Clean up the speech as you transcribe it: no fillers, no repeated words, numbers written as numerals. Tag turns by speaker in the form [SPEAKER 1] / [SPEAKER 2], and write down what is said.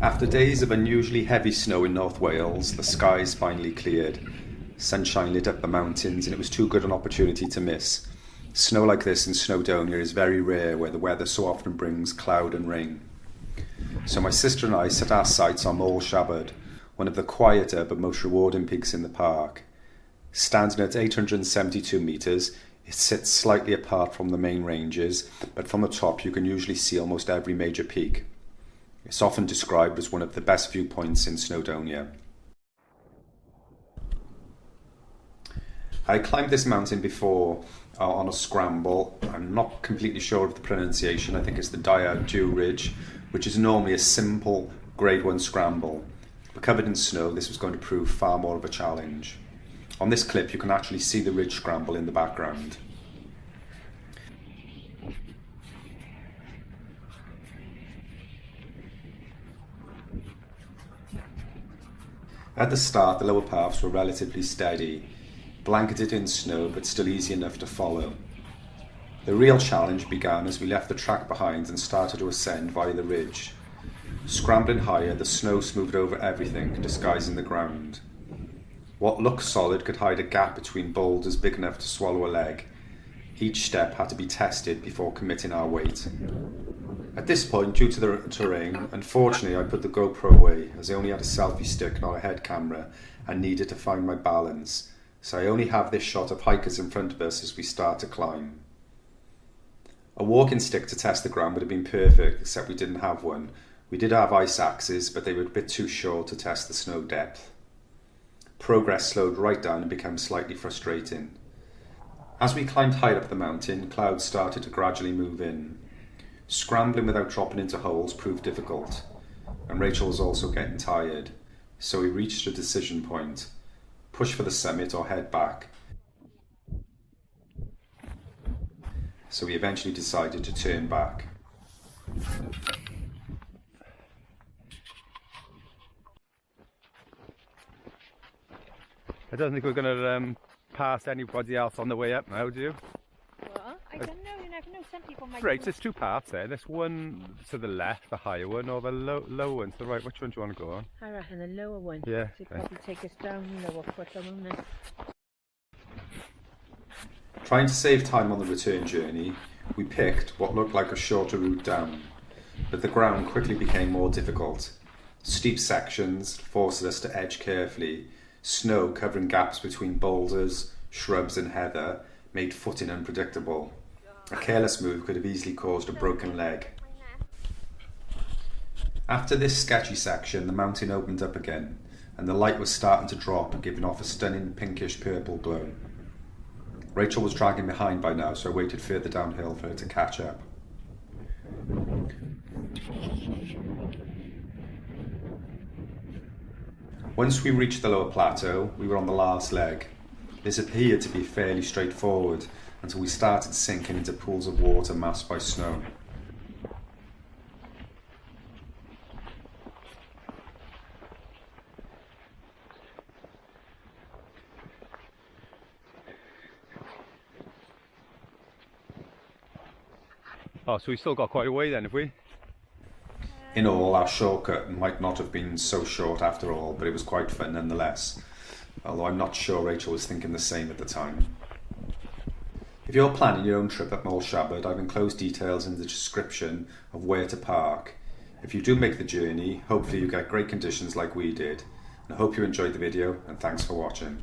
[SPEAKER 1] After days of unusually heavy snow in North Wales, the skies finally cleared. Sunshine lit up the mountains and it was too good an opportunity to miss. Snow like this in Snowdonia is very rare, where the weather so often brings cloud and rain. So my sister and I set our sights on Moel Siabod, one of the quieter but most rewarding peaks in the park. Standing at 872 metres, it sits slightly apart from the main ranges, but from the top you can usually see almost every major peak. It's often described as one of the best viewpoints in Snowdonia. I climbed this mountain before on a scramble. I'm not completely sure of the pronunciation. I think it's the Daear Ddu ridge, which is normally a simple grade 1 scramble. But covered in snow, this was going to prove far more of a challenge. On this clip you can actually see the ridge scramble in the background. At the start, the lower paths were relatively steady, blanketed in snow but still easy enough to follow. The real challenge began as we left the track behind and started to ascend via the ridge. Scrambling higher, the snow smoothed over everything, disguising the ground. What looked solid could hide a gap between boulders big enough to swallow a leg. Each step had to be tested before committing our weight. At this point, due to the terrain, unfortunately I put the GoPro away as I only had a selfie stick, not a head camera, and needed to find my balance. So I only have this shot of hikers in front of us as we start to climb. A walking stick to test the ground would have been perfect, except we didn't have one. We did have ice axes, but they were a bit too short to test the snow depth. Progress slowed right down and became slightly frustrating. As we climbed higher up the mountain, clouds started to gradually move in. Scrambling without dropping into holes proved difficult, and Rachel was also getting tired, so we reached a decision point: push for the summit or head back. So we eventually decided to turn back.
[SPEAKER 2] I don't think we're going to pass anybody else on the way up now, do you?
[SPEAKER 3] What? I don't know, you never know, some people might...
[SPEAKER 2] Right, there's two paths there. There's one to the left, the higher one, or the lower one to the right. Which one do you want to go on?
[SPEAKER 3] I reckon the lower one.
[SPEAKER 2] Yeah.
[SPEAKER 3] Should probably take us down lower foot, won't it?
[SPEAKER 1] Trying to save time on the return journey, we picked what looked like a shorter route down, but the ground quickly became more difficult. Steep sections forced us to edge carefully. Snow covering gaps between boulders, shrubs and heather made footing unpredictable. A careless move could have easily caused a broken leg. After this sketchy section, the mountain opened up again, and the light was starting to drop, giving off a stunning pinkish purple glow. Rachel was dragging behind by now, so I waited further downhill for her to catch up. Once we reached the lower plateau, we were on the last leg. This appeared to be fairly straightforward until we started sinking into pools of water masked by snow.
[SPEAKER 2] Oh, so we still got quite a way then, have we?
[SPEAKER 1] In all, our shortcut might not have been so short after all, but it was quite fun nonetheless. Although I'm not sure Rachel was thinking the same at the time. If you're planning your own trip up Moel Siabod, I've enclosed details in the description of where to park. If you do make the journey, hopefully you get great conditions like we did. And I hope you enjoyed the video, and thanks for watching.